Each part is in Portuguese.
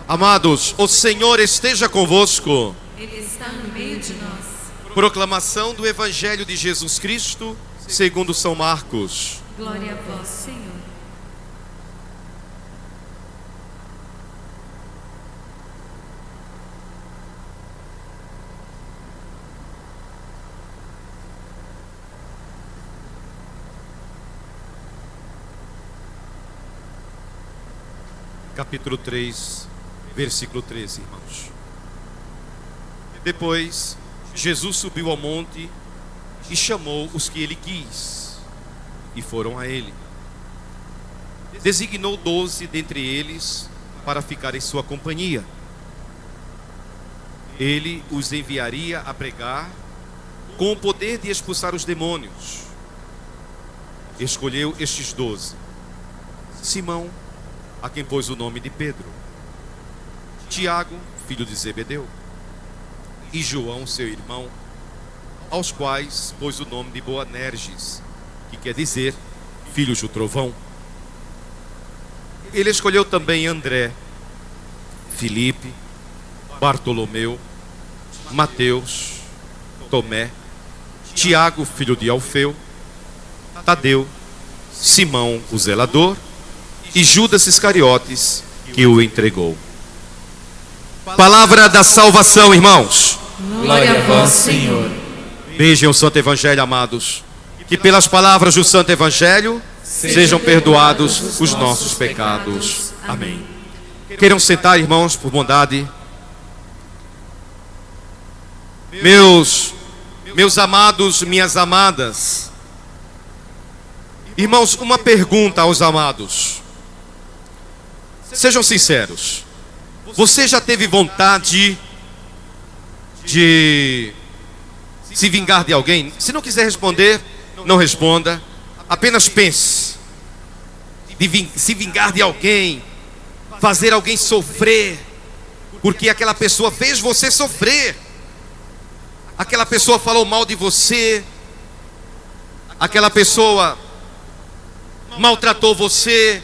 Amados, o Senhor esteja convosco. Ele está no meio de nós. Proclamação do Evangelho de Jesus Cristo, segundo São Marcos. Glória a vós, Senhor. Capítulo 3, versículo 13, irmãos. Depois, Jesus subiu ao monte e chamou os que ele quis, e foram a ele. Designou 12 dentre eles para ficar em sua companhia. Ele os enviaria a pregar com o poder de expulsar os demônios. Escolheu estes 12: Simão, a quem pôs o nome de Pedro, Tiago, filho de Zebedeu, e João, seu irmão, aos quais pôs o nome de Boanerges, que quer dizer filhos do trovão. Ele escolheu também André, Filipe, Bartolomeu, Mateus, Tomé, Tiago, filho de Alfeu, Tadeu, Simão, o zelador, e Judas Iscariotes, que o entregou. Palavra da salvação, irmãos. Glória a vós, Senhor. Vejam o Santo Evangelho, amados. Que pelas palavras do Santo Evangelho sejam perdoados os nossos pecados. Amém. Queiram sentar, irmãos, por bondade. Meus amados, minhas amadas. Irmãos, uma pergunta aos amados. Sejam sinceros. Você já teve vontade de se vingar de alguém? Se não quiser responder, não responda. Apenas pense. Se vingar de alguém, fazer alguém sofrer, porque aquela pessoa fez você sofrer. Aquela pessoa falou mal de você. Aquela pessoa maltratou você.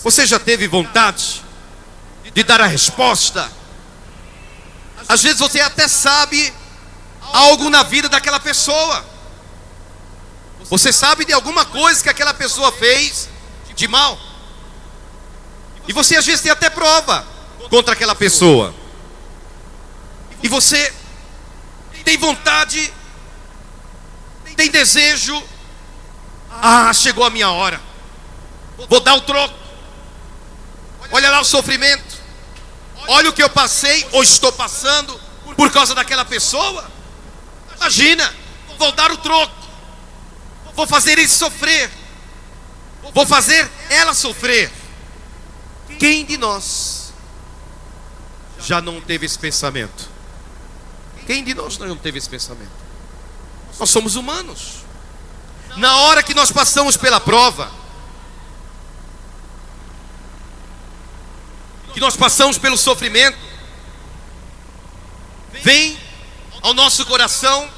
Você já teve vontade de dar a resposta? Às vezes você até sabe algo na vida daquela pessoa. Você sabe de alguma coisa que aquela pessoa fez de mal. E você às vezes tem até prova contra aquela pessoa. E você tem vontade, tem desejo. Ah, chegou a minha hora. Vou dar o troco. Olha lá o sofrimento. Olha o que eu passei ou estou passando por causa daquela pessoa. Imagina, vou dar o troco. Vou fazer ele sofrer. Vou fazer ela sofrer. Quem de nós já não teve esse pensamento? Quem de nós não teve esse pensamento? Nós somos humanos. Na hora que nós passamos pela prova, que nós passamos pelo sofrimento, vem ao nosso coração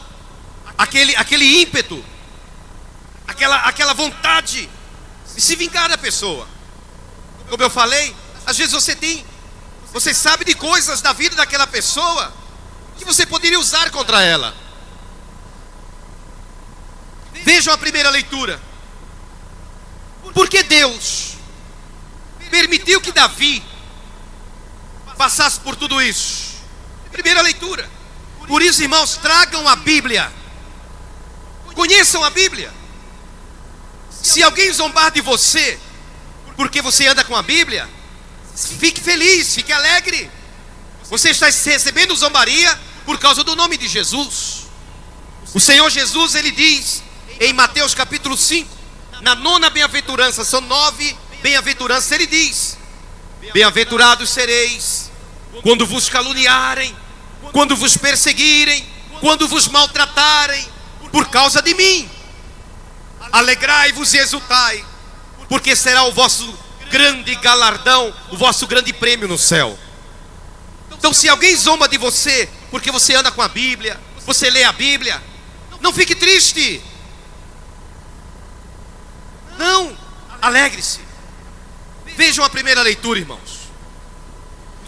aquele ímpeto, aquela vontade de se vingar da pessoa. Como eu falei, às vezes você sabe de coisas da vida daquela pessoa que você poderia usar contra ela. Vejam a primeira leitura. Por que Deus permitiu que Davi passasse por tudo isso? Primeira leitura. Por isso, irmãos, tragam a Bíblia. Conheçam a Bíblia. Se alguém zombar de você porque você anda com a Bíblia, fique feliz, fique alegre. Você está recebendo zombaria por causa do nome de Jesus. O Senhor Jesus, ele diz em Mateus capítulo 5, na 9ª bem-aventurança, são 9 bem-aventuranças, ele diz: bem-aventurados sereis quando vos caluniarem, quando vos perseguirem, quando vos maltratarem por causa de mim. Alegrai-vos e exultai, porque será o vosso grande galardão, o vosso grande prêmio no céu. Então, se alguém zomba de você porque você anda com a Bíblia, você lê a Bíblia, não fique triste. Não, alegre-se. Vejam a primeira leitura, irmãos.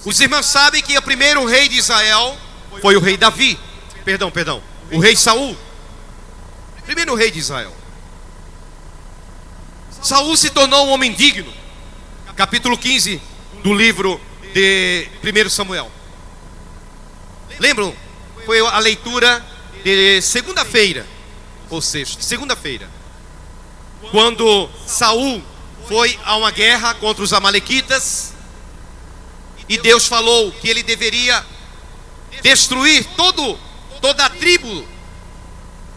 Os irmãos sabem que o primeiro rei de Israel foi o rei Davi. Perdão, o rei Saul. Primeiro rei de Israel. Saul se tornou um homem digno. Capítulo 15 do livro de 1 Samuel. Lembram? Foi a leitura de segunda-feira, ou seja, segunda-feira, quando Saul foi a uma guerra contra os amalequitas, e Deus falou que ele deveria destruir toda a tribo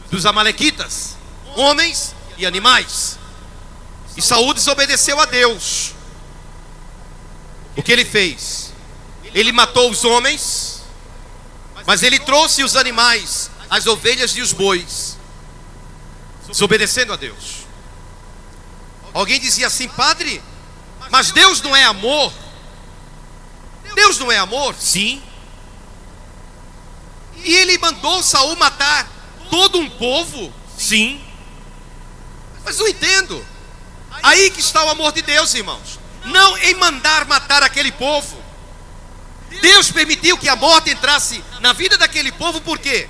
dos amalequitas, homens e animais. E Saul desobedeceu a Deus. O que ele fez? Ele matou os homens, mas ele trouxe os animais, as ovelhas e os bois, desobedecendo a Deus. Alguém dizia assim: padre, mas Deus não é amor? Deus não é amor? Sim. E ele mandou Saul matar todo um povo? Sim. Mas não entendo. Aí que está o amor de Deus, irmãos. Não em mandar matar aquele povo. Deus permitiu que a morte entrasse na vida daquele povo, por quê?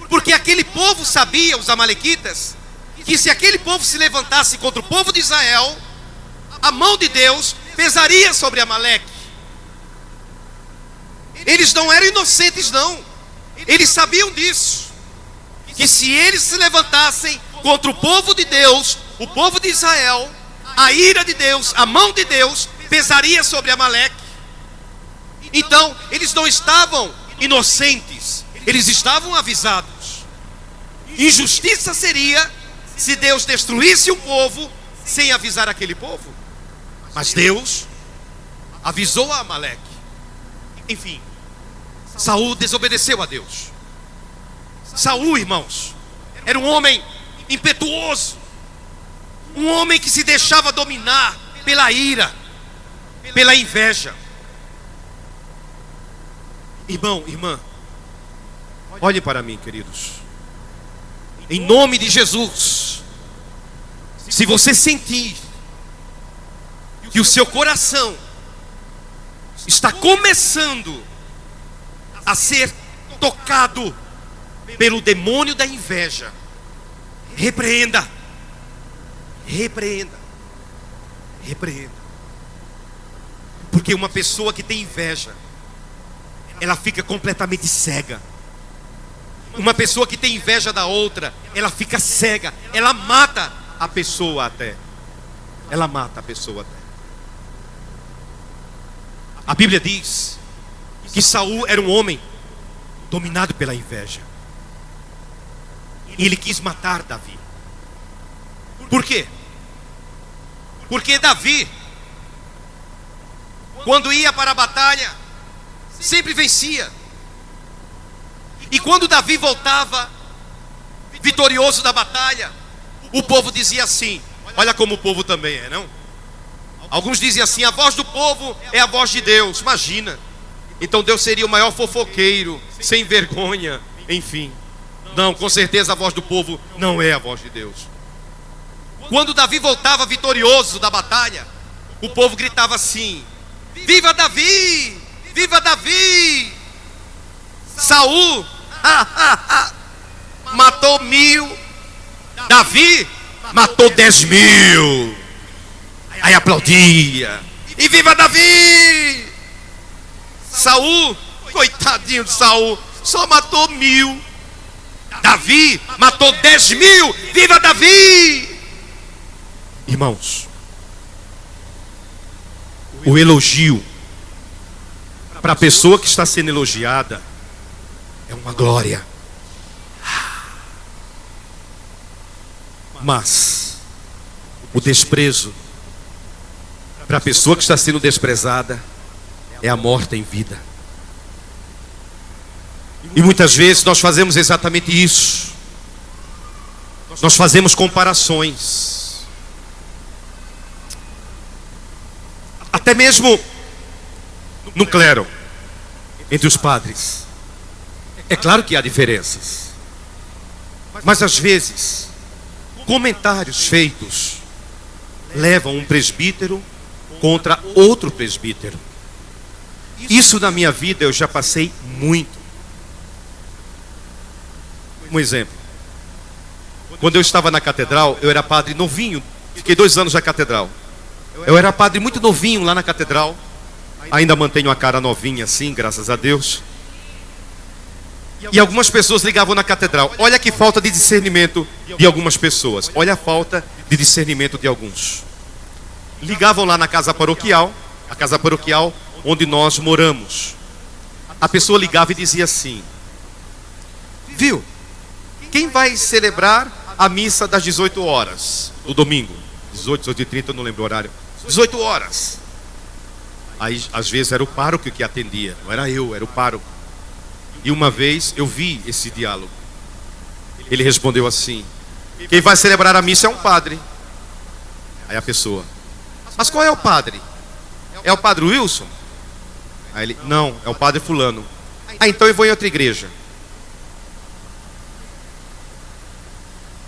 Porque aquele povo sabia, os amalequitas, que se aquele povo se levantasse contra o povo de Israel, a mão de Deus pesaria sobre Amaleque. Eles não eram inocentes, não. Eles sabiam disso, que se eles se levantassem contra o povo de Deus, o povo de Israel, a ira de Deus, a mão de Deus pesaria sobre Amaleque. Então eles não estavam inocentes, eles estavam avisados. Injustiça seria se Deus destruísse um povo sem avisar aquele povo. Mas Deus avisou a Amaleque. Enfim, Saul desobedeceu a Deus. Saul, irmãos, era um homem impetuoso, um homem que se deixava dominar pela ira, pela inveja. Irmão, irmã, olhe para mim, queridos. Em nome de Jesus, se você sentir que o seu coração está começando a ser tocado pelo demônio da inveja, repreenda. Porque uma pessoa que tem inveja, ela fica completamente cega. Uma pessoa que tem inveja da outra, ela fica cega. Ela mata a pessoa até. A Bíblia diz que Saul era um homem dominado pela inveja. E ele quis matar Davi. Por quê? Porque Davi, quando ia para a batalha, sempre vencia. E quando Davi voltava vitorioso da batalha, o povo dizia assim: olha como o povo também é, não? Alguns diziam assim: a voz do povo é a voz de Deus. Imagina. Então Deus seria o maior fofoqueiro, sem vergonha, enfim. Não, com certeza a voz do povo não é a voz de Deus. Quando Davi voltava vitorioso da batalha, o povo gritava assim: viva Davi! Viva Davi! Saul matou 1000, Davi matou 10.000. Aí aplaudia: e viva Davi! Saul, coitadinho de Saul, só matou 1000. Davi matou 10.000. Viva Davi! Irmãos, o elogio para a pessoa que está sendo elogiada é uma glória. Mas o desprezo para a pessoa que está sendo desprezada é a morte em vida. E muitas vezes nós fazemos exatamente isso. Nós fazemos comparações. Até mesmo no clero, entre os padres. É claro que há diferenças. Mas às vezes, comentários feitos levam um presbítero contra outro presbítero. Isso na minha vida eu já passei muito. Um exemplo. Quando eu estava na catedral, eu era padre novinho. Fiquei 2 anos na catedral. Eu era padre muito novinho lá na catedral. Ainda mantenho a cara novinha assim, graças a Deus. E algumas pessoas ligavam na catedral. Olha que falta de discernimento de algumas pessoas. Olha a falta de discernimento de alguns. Ligavam lá na casa paroquial, a casa paroquial onde nós moramos. A pessoa ligava e dizia assim: viu, quem vai celebrar a missa das 18 horas no domingo? 18, 18h30, eu não lembro o horário. 18 horas. Aí às vezes era o pároco que atendia, não era eu, era o pároco. E uma vez eu vi esse diálogo. Ele respondeu assim: quem vai celebrar a missa é um padre. Aí a pessoa: mas qual é o padre? É o padre Wilson? Aí ele: não, é o padre fulano. Ah, então eu vou em outra igreja.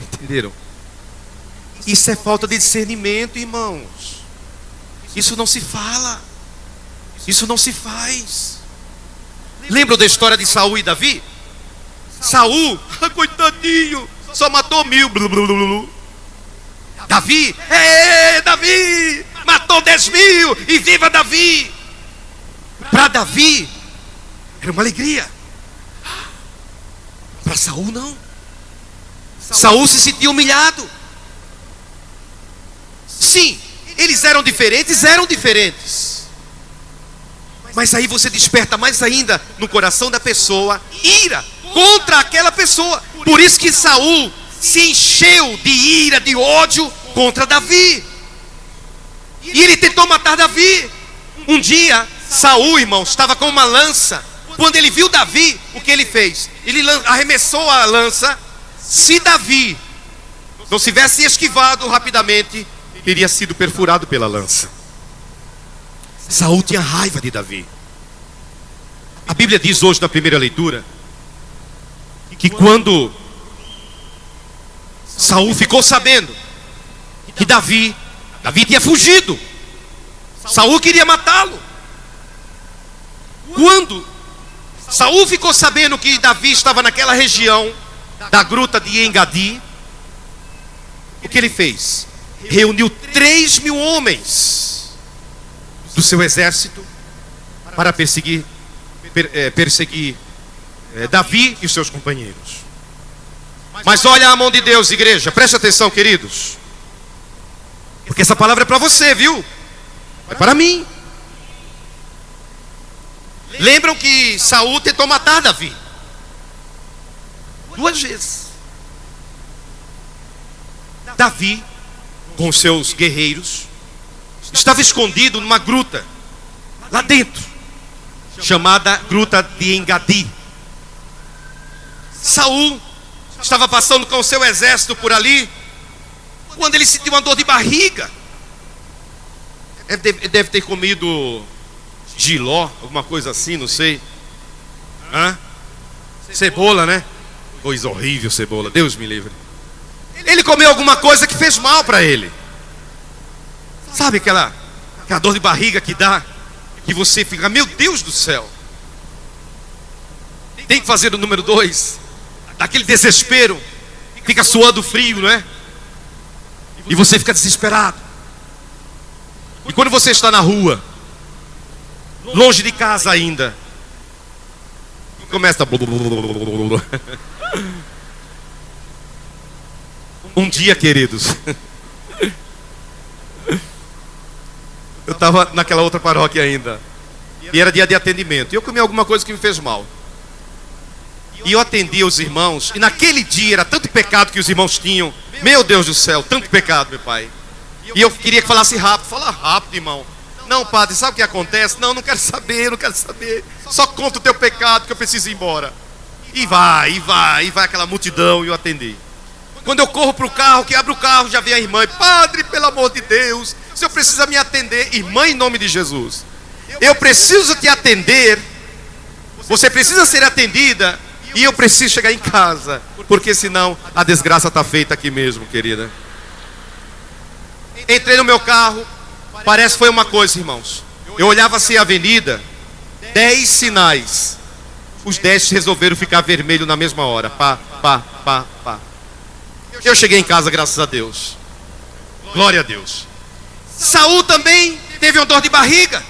Entenderam? Isso é falta de discernimento, irmãos. Isso não se fala. Isso não se faz. Lembram da história de Saul e Davi? Saul, coitadinho, só matou 1000. Davi, Davi, matou 10.000 e viva Davi. Para Davi era uma alegria. Para Saul não. Saul se sentia humilhado. Sim, eles eram diferentes. Mas aí você desperta mais ainda no coração da pessoa ira contra aquela pessoa. Por isso que Saul se encheu de ira, de ódio contra Davi. E ele tentou matar Davi. Um dia, Saul, irmãos, estava com uma lança. Quando ele viu Davi, o que ele fez? Ele arremessou a lança. Se Davi não se tivesse esquivado rapidamente, teria sido perfurado pela lança. Saul tinha raiva de Davi. A Bíblia diz hoje na primeira leitura que quando Saul ficou sabendo que Davi tinha fugido, Saul queria matá-lo. Quando Saul ficou sabendo que Davi estava naquela região da gruta de Engadi, o que ele fez? Reuniu 3.000 homens do seu exército para perseguir Davi e os seus companheiros. Mas olha a mão de Deus, igreja, preste atenção, queridos, porque essa palavra é para você, viu? É para mim. Lembram que Saul tentou matar Davi 2 vezes. Davi, com seus guerreiros, estava escondido numa gruta lá dentro, chamada Gruta de Engadi. Saul estava passando com o seu exército por ali, quando ele sentiu uma dor de barriga. Deve ter comido jiló, alguma coisa assim, não sei. Cebola, né? Coisa horrível, cebola, Deus me livre. Ele comeu alguma coisa que fez mal para ele. Sabe aquela dor de barriga que dá, que você fica, meu Deus do céu, tem que fazer o número 2, daquele desespero, fica suando frio, não é? E você fica desesperado. E quando você está na rua, longe de casa ainda, começa um dia, queridos, eu estava naquela outra paróquia ainda, e era dia de atendimento, e eu comi alguma coisa que me fez mal. E eu atendia os irmãos, e naquele dia era tanto pecado que os irmãos tinham, meu Deus do céu, tanto pecado, meu pai. E eu queria que falasse rápido. Fala rápido, irmão. Não, padre, sabe o que acontece? Não quero saber, não quero saber. Só conta o teu pecado que eu preciso ir embora. E vai aquela multidão, e eu atendi. Quando eu corro para o carro, que abre o carro, já vem a irmã. Padre, pelo amor de Deus, o senhor precisa me atender. Irmã, em nome de Jesus, eu preciso te atender. Você precisa ser atendida. E eu preciso chegar em casa, porque senão a desgraça está feita aqui mesmo, querida. Entrei no meu carro, parece que foi uma coisa, irmãos. Eu olhava assim a avenida, 10 sinais. Os 10 resolveram ficar vermelho na mesma hora. Pá. Eu cheguei em casa, graças a Deus. Glória a Deus. Saul também teve uma dor de barriga.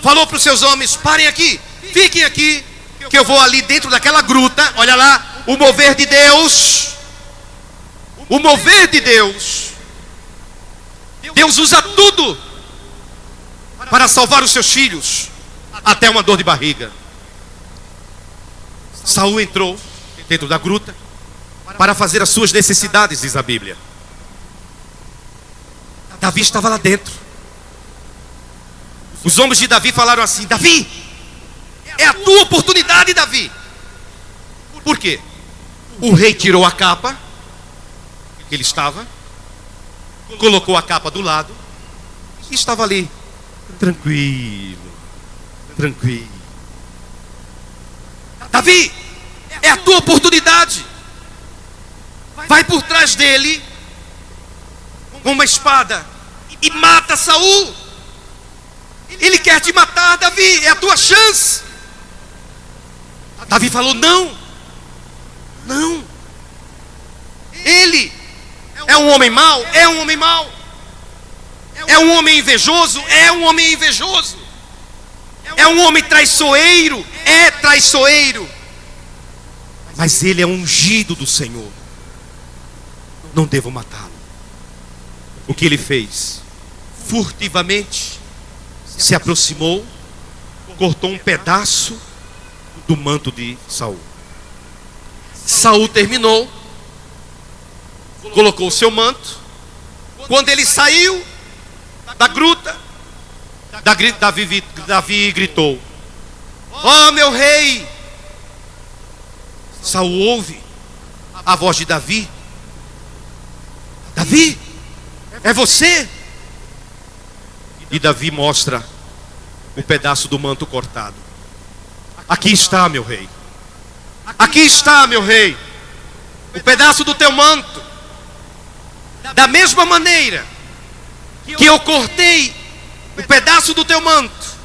Falou para os seus homens: parem aqui, fiquem aqui, que eu vou ali dentro daquela gruta. Olha lá, o mover de Deus. O mover de Deus. Deus usa tudo para salvar os seus filhos, até uma dor de barriga. Saul entrou dentro da gruta para fazer as suas necessidades, diz a Bíblia. Davi estava lá dentro. Os homens de Davi falaram assim: Davi, é a tua oportunidade, Davi. Por quê? O rei tirou a capa que ele estava, colocou a capa do lado e estava ali, tranquilo. Davi, é a tua oportunidade. Vai por trás dele com uma espada e mata Saul. Ele quer te matar, Davi, é a tua chance. Davi falou: não. Ele é um homem mau? É um homem mau. É um homem invejoso? É um homem invejoso. É um homem traiçoeiro? É traiçoeiro. Mas ele é ungido do Senhor. Não devo matá-lo. O que ele fez? Furtivamente se aproximou, cortou um pedaço do manto de Saul. Saul terminou, colocou o seu manto. Quando ele saiu da gruta, Davi gritou: ó meu rei! Saul ouve a voz de Davi: Davi, é você? E Davi mostra o pedaço do manto cortado. Aqui está, meu rei. Aqui está, meu rei, o pedaço do teu manto. Da mesma maneira que eu cortei o pedaço do teu manto,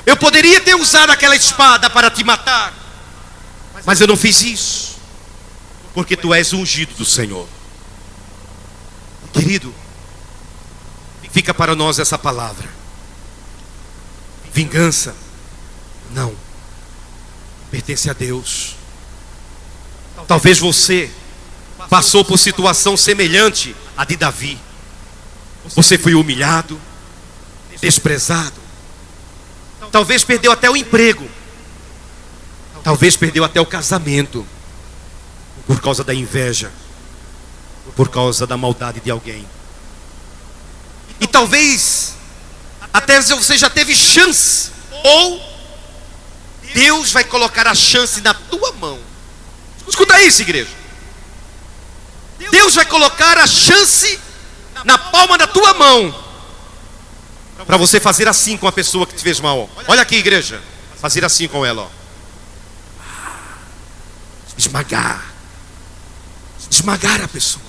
eu poderia ter usado aquela espada para te matar, mas eu não fiz isso, porque tu és o ungido do Senhor. Querido, fica para nós essa palavra: vingança não pertence a Deus. Talvez você passou por situação semelhante à de Davi. Você foi humilhado, desprezado. Talvez perdeu até o emprego. Talvez perdeu até o casamento, por causa da inveja, por causa da maldade de alguém. E talvez até você já teve chance, ou Deus vai colocar a chance na tua mão. Escuta isso, igreja. Deus vai colocar a chance na palma da tua mão, para você fazer assim com a pessoa que te fez mal. Olha aqui, igreja. Fazer assim com ela, ó. Esmagar a pessoa.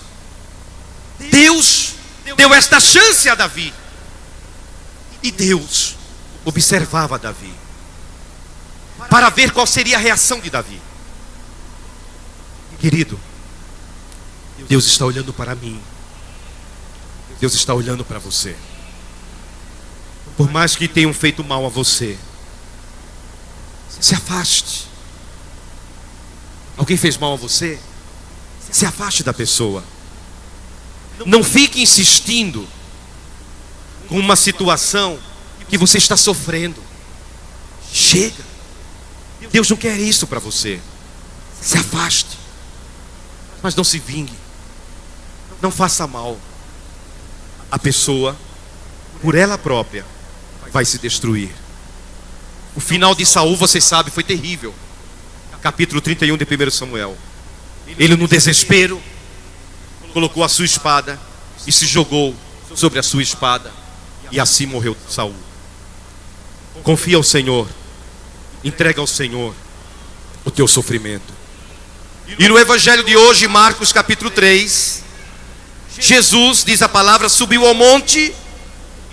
Deus deu esta chance a Davi. E Deus observava Davi para ver qual seria a reação de Davi. Querido, Deus está olhando para mim. Deus está olhando para você. Por mais que tenham feito mal a você, se afaste. Alguém fez mal a você? Se afaste da pessoa. Não fique insistindo com uma situação que você está sofrendo. Chega. Deus não quer isso para você. Se afaste. Mas não se vingue. Não faça mal. A pessoa, por ela própria, vai se destruir. O final de Saul, você sabe, foi terrível. Capítulo 31 de 1 Samuel. Ele, no desespero, colocou a sua espada e se jogou sobre a sua espada, e assim morreu Saul. Confia ao Senhor. Entrega ao Senhor o teu sofrimento. E no evangelho de hoje, Marcos capítulo 3, Jesus, diz a palavra, subiu ao monte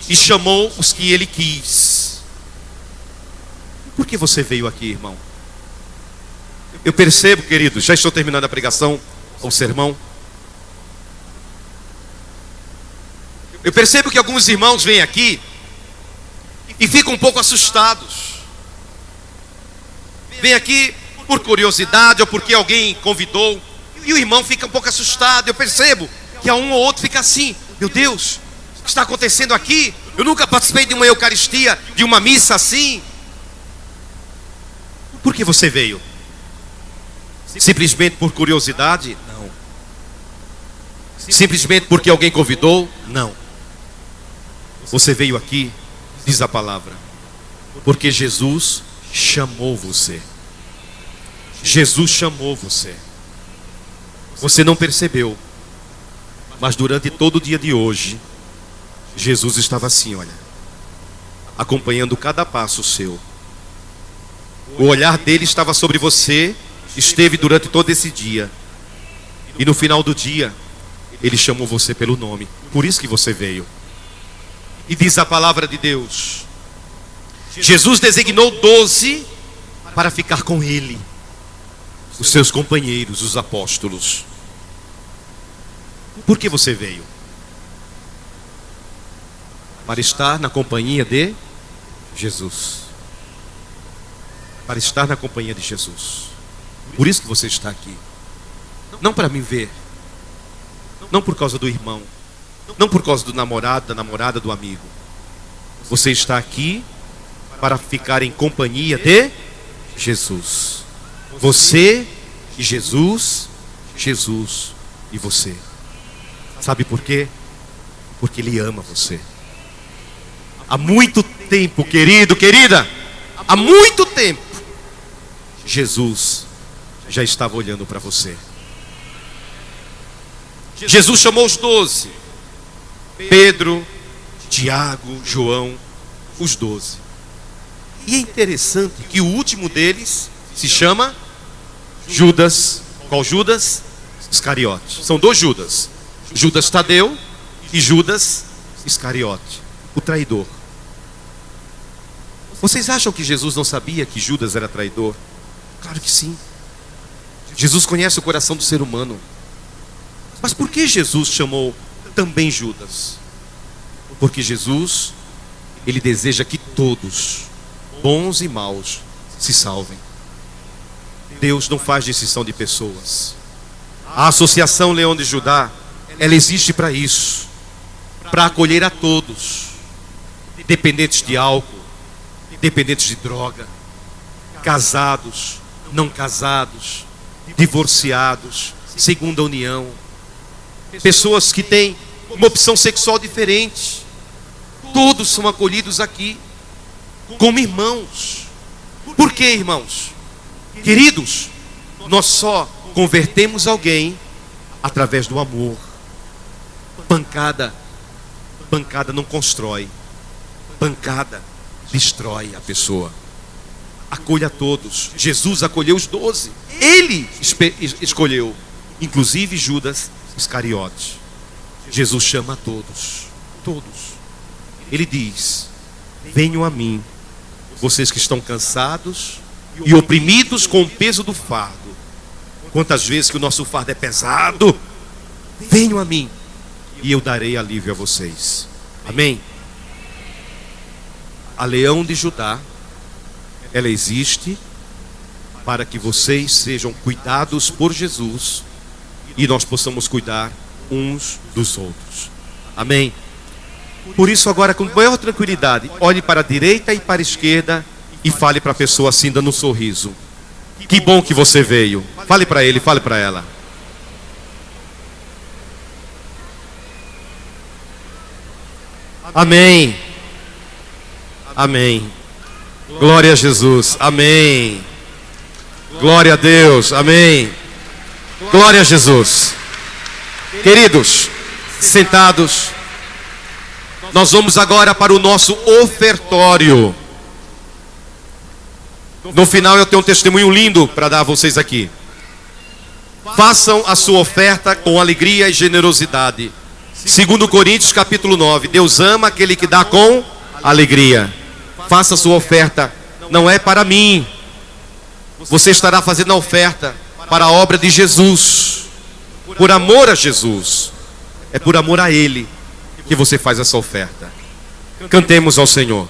e chamou os que ele quis. Por que você veio aqui, irmão? Eu percebo, queridos, já estou terminando a pregação, o sermão. Eu percebo que alguns irmãos vêm aqui e ficam um pouco assustados. Vem aqui por curiosidade ou porque alguém convidou, e o irmão fica um pouco assustado. Eu percebo que a um ou outro fica assim: meu Deus, o que está acontecendo aqui? Eu nunca participei de uma eucaristia, de uma missa assim. Por que você veio? Simplesmente por curiosidade? Não. Simplesmente porque alguém convidou? Não. Você veio aqui, diz a palavra, porque Jesus chamou você. Jesus chamou você. Você não percebeu, mas durante todo o dia de hoje, Jesus estava assim, olha, acompanhando cada passo seu. O olhar dele estava sobre você, esteve durante todo esse dia. E no final do dia, ele chamou você pelo nome. Por isso que você veio. E diz a palavra de Deus, Jesus designou 12 para ficar com ele, os seus companheiros, os apóstolos. Por que você veio? Para estar na companhia de Jesus. Para estar na companhia de Jesus. Por isso que você está aqui. Não para me ver. Não por causa do irmão. Não por causa do namorado, da namorada, do amigo. Você está aqui para ficar em companhia de Jesus. Você e Jesus, Jesus e você. Sabe por quê? Porque Ele ama você. Há muito tempo, querido, querida, há muito tempo, Jesus já estava olhando para você. Jesus chamou os 12. Pedro, Tiago, João, os 12. E é interessante que o último deles se chama Judas. Qual Judas? Iscariote. São 2 Judas. Judas Tadeu e Judas Iscariote, o traidor. Vocês acham que Jesus não sabia que Judas era traidor? Claro que sim. Jesus conhece o coração do ser humano. Mas por que Jesus chamou também Judas? Porque Jesus, Ele deseja que todos, bons e maus, se salvem. Deus não faz distinção de pessoas. A Associação Leão de Judá, ela existe para isso, para acolher a todos, dependentes de álcool, dependentes de droga, casados, não casados, divorciados, segunda união, pessoas que têm uma opção sexual diferente. Todos são acolhidos aqui como irmãos. Por quê, irmãos? Queridos, nós só convertemos alguém através do amor. Pancada não constrói. Pancada destrói a pessoa. Acolha todos. Jesus acolheu os 12. Ele escolheu, inclusive Judas Iscariote. Jesus chama a todos. Todos. Ele diz: venham a mim, vocês que estão cansados e oprimidos com o peso do fardo. Quantas vezes que o nosso fardo é pesado, venham a mim e eu darei alívio a vocês. Amém? A Leão de Judá, ela existe para que vocês sejam cuidados por Jesus e nós possamos cuidar uns dos outros. Amém? Por isso agora, com maior tranquilidade, olhe para a direita e para a esquerda e fale para a pessoa assim, dando um sorriso: que bom que você veio. Fale para ele, fale para ela. Amém. Amém. Glória a Jesus. Amém. Glória a Deus. Amém. Glória a Jesus. Queridos, sentados, nós vamos agora para o nosso ofertório. No final eu tenho um testemunho lindo para dar a vocês aqui. Façam a sua oferta com alegria e generosidade. 2 Coríntios capítulo 9. Deus ama aquele que dá com alegria. Faça a sua oferta não é para mim. Você estará fazendo a oferta para a obra de Jesus, por amor a Jesus. É por amor a Ele que você faz essa oferta. Cantemos ao Senhor.